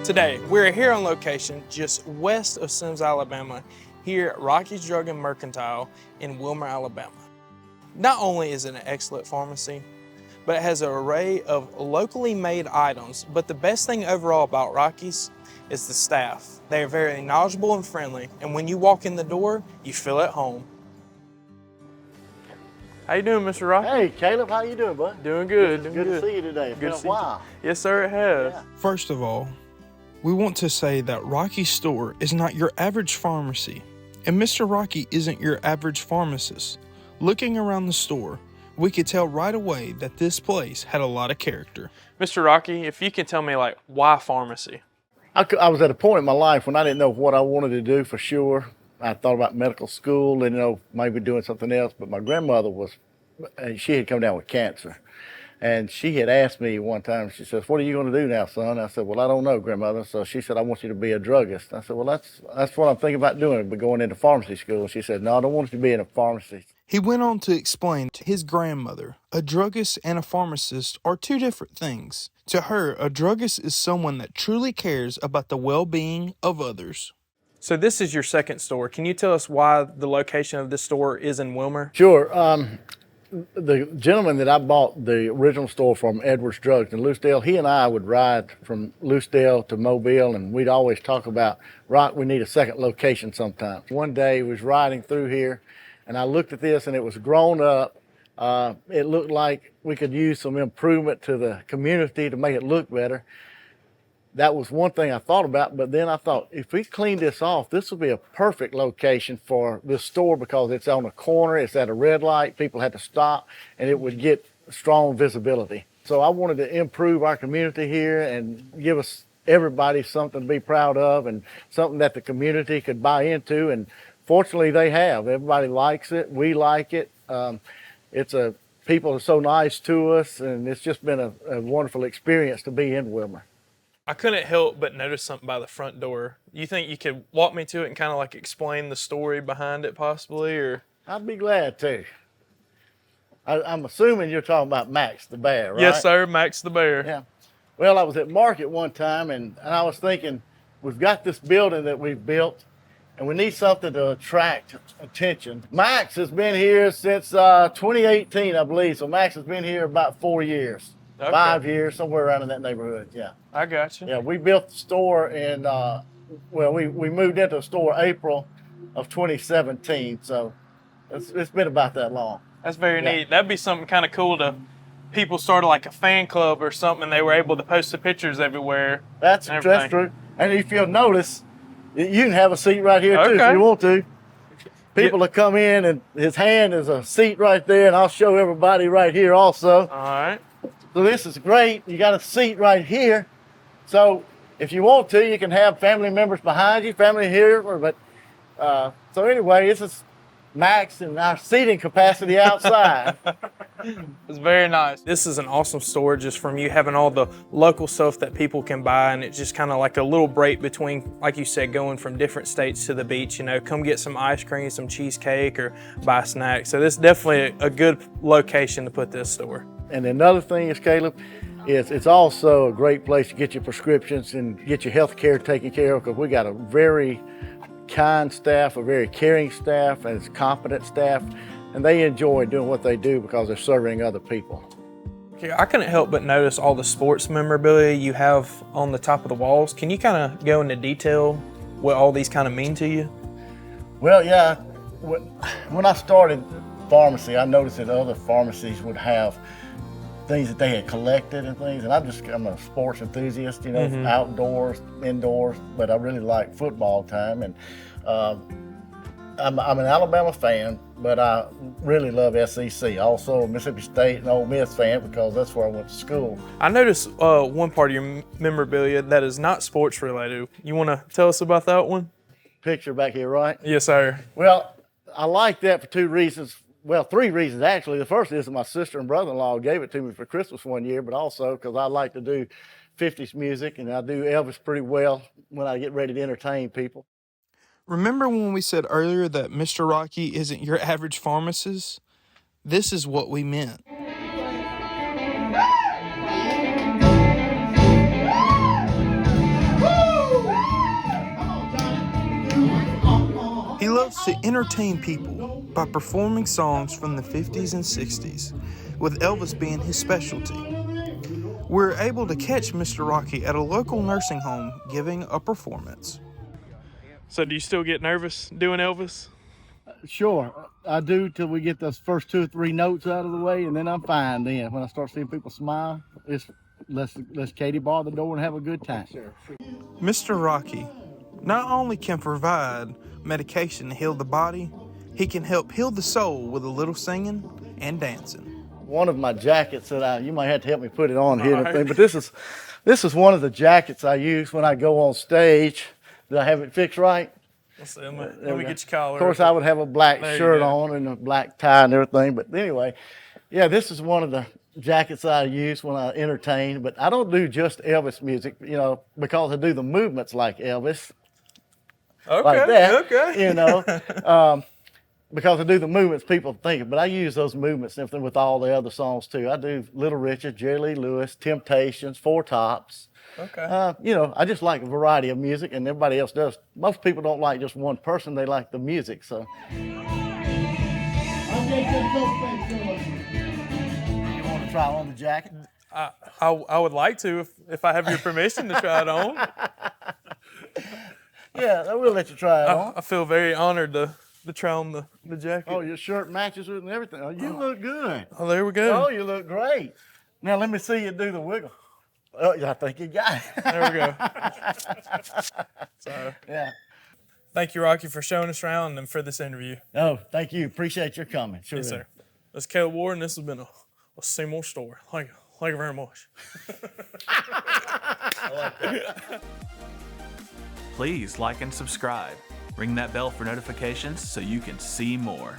Today, we're here on location just west of Sims, Alabama, here at Rocky's Drug and Mercantile in Wilmer, Alabama. Not only is it an excellent pharmacy, but it has an array of locally made items. But the best thing overall about Rocky's is the staff. They are very knowledgeable and friendly, and when you walk in the door, you feel at home. How you doing, Mr. Rocky? Hey, Caleb, how you doing, bud? Doing good. Good to see you today. It's been a while. Yes, sir, it has. Yeah. First of all, we want to say that Rocky's store is not your average pharmacy, and Mr. Rocky isn't your average pharmacist. Looking around the store, we could tell right away that this place had a lot of character. Mr. Rocky, if you can tell me, why pharmacy? I was at a point in my life when I didn't know what I wanted to do for sure. I thought about medical school and, maybe doing something else, but my grandmother she had come down with cancer. And she had asked me one time, she says, "What are you going to do now, son?" I said, "Well, I don't know, grandmother." So she said, "I want you to be a druggist." I said, "Well, that's what I'm thinking about doing, but going into pharmacy school." She said, "No, I don't want you to be in a pharmacy." He went on to explain to his grandmother, a druggist and a pharmacist are two different things. To her, a druggist is someone that truly cares about the well-being of others. So this is your second store. Can you tell us why the location of this store is in Wilmer? Sure. The gentleman that I bought the original store from, Edwards Drugs in Lucedale, he and I would ride from Lucedale to Mobile, and we'd always talk about, "Rock, we need a second location sometime." One day he was riding through here, and I looked at this, and it was grown up. It looked like we could use some improvement to the community to make it look better. That was one thing I thought about, but then I thought, if we clean this off, this would be a perfect location for this store because it's on a corner, it's at a red light, people had to stop, and it would get strong visibility. So I wanted to improve our community here and give us everybody something to be proud of and something that the community could buy into, and fortunately they have. Everybody likes it, we like it. People are so nice to us, and it's just been a wonderful experience to be in Wilmer. I couldn't help but notice something by the front door. You think you could walk me to it and kind of explain the story behind it possibly, or? I'd be glad to. I'm assuming you're talking about Max the bear, right? Yes, sir, Max the bear. Yeah. Well, I was at market one time and I was thinking, we've got this building that we've built and we need something to attract attention. Max has been here since 2018, I believe. So Max has been here about 4 years. Okay. 5 years, somewhere around in that neighborhood, yeah. I got you. Yeah, we built the store in, we moved into the store April of 2017, so it's been about that long. That's very neat. That'd be something kind of cool to people started a fan club or something, and they were able to post the pictures everywhere. That's true. And if you'll notice, you can have a seat right here too if you want to. People will come in, and his hand is a seat right there, and I'll show everybody right here also. All right. So this is great. You got a seat right here. So if you want to, you can have family members behind you, family here. So anyway, this is Max and our seating capacity outside. It's very nice. This is an awesome store just from you having all the local stuff that people can buy, and it's just kind of like a little break between, like you said, going from different states to the beach. Come get some ice cream, some cheesecake, or buy snacks. So this is definitely a good location to put this store. And another thing is, Caleb, it's also a great place to get your prescriptions and get your health care taken care of, because we got a very kind staff, a very caring staff, and it's competent staff, and they enjoy doing what they do because they're serving other people. Okay, I couldn't help but notice all the sports memorabilia you have on the top of the walls. Can you kind of go into detail what all these kind of mean to you? Well, yeah, when I started pharmacy, I noticed that other pharmacies would have things that they had collected and things, and I'm a sports enthusiast, outdoors, indoors, but I really like football time, and I'm an Alabama fan, but I really love SEC. Also a Mississippi State and Ole Miss fan because that's where I went to school. I noticed one part of your memorabilia that is not sports related. You want to tell us about that one? Picture back here, right? Yes, sir. Well, I like that for two reasons. Well, three reasons, actually. The first is that my sister and brother-in-law gave it to me for Christmas one year, but also because I like to do 50s music, and I do Elvis pretty well when I get ready to entertain people. Remember when we said earlier that Mr. Rocky isn't your average pharmacist? This is what we meant. Woo! wants to entertain people by performing songs from the 50s and 60s, with Elvis being his specialty. We're able to catch Mr. Rocky at a local nursing home giving a performance. So do you still get nervous doing Elvis? Sure, I do till we get those first 2 or 3 notes out of the way, and then I'm fine. Then when I start seeing people smile, it's let's Katie bar the door and have a good time. Mr. Rocky not only can provide medication to heal the body, he can help heal the soul with a little singing and dancing. One of my jackets that you might have to help me put it on here, All right. but this is one of the jackets I use when I go on stage. Did I have it fixed right? Let's see, let me get your collar. Of course, I would have a black There you shirt go. on and a black tie and everything. But anyway, yeah, this is one of the jackets I use when I entertain. But I don't do just Elvis music, because I do the movements like Elvis. Okay, Like that, okay. because I do the movements, people think it, but I use those movements and everything with all the other songs too. I do Little Richard, Jerry Lee Lewis, Temptations, Four Tops. Okay. I just like a variety of music, and everybody else does. Most people don't like just one person; they like the music. So. You want to try on the jacket? I would like to if I have your permission to try it on. Yeah, I will let you try it on. I feel very honored to try on the jacket. Oh, your shirt matches with it and everything. Oh, you look good. Oh, there we go. Oh, you look great. Now let me see you do the wiggle. Oh, I think you got it. There we go. So, Yeah. thank you, Rocky, for showing us around and for this interview. Oh, thank you. Appreciate your coming. Sure. Yes, sir. This is Caleb Ward, and this has been a Seymour story. Thank you very much. I like that. Please like and subscribe. Ring that bell for notifications so you can see more.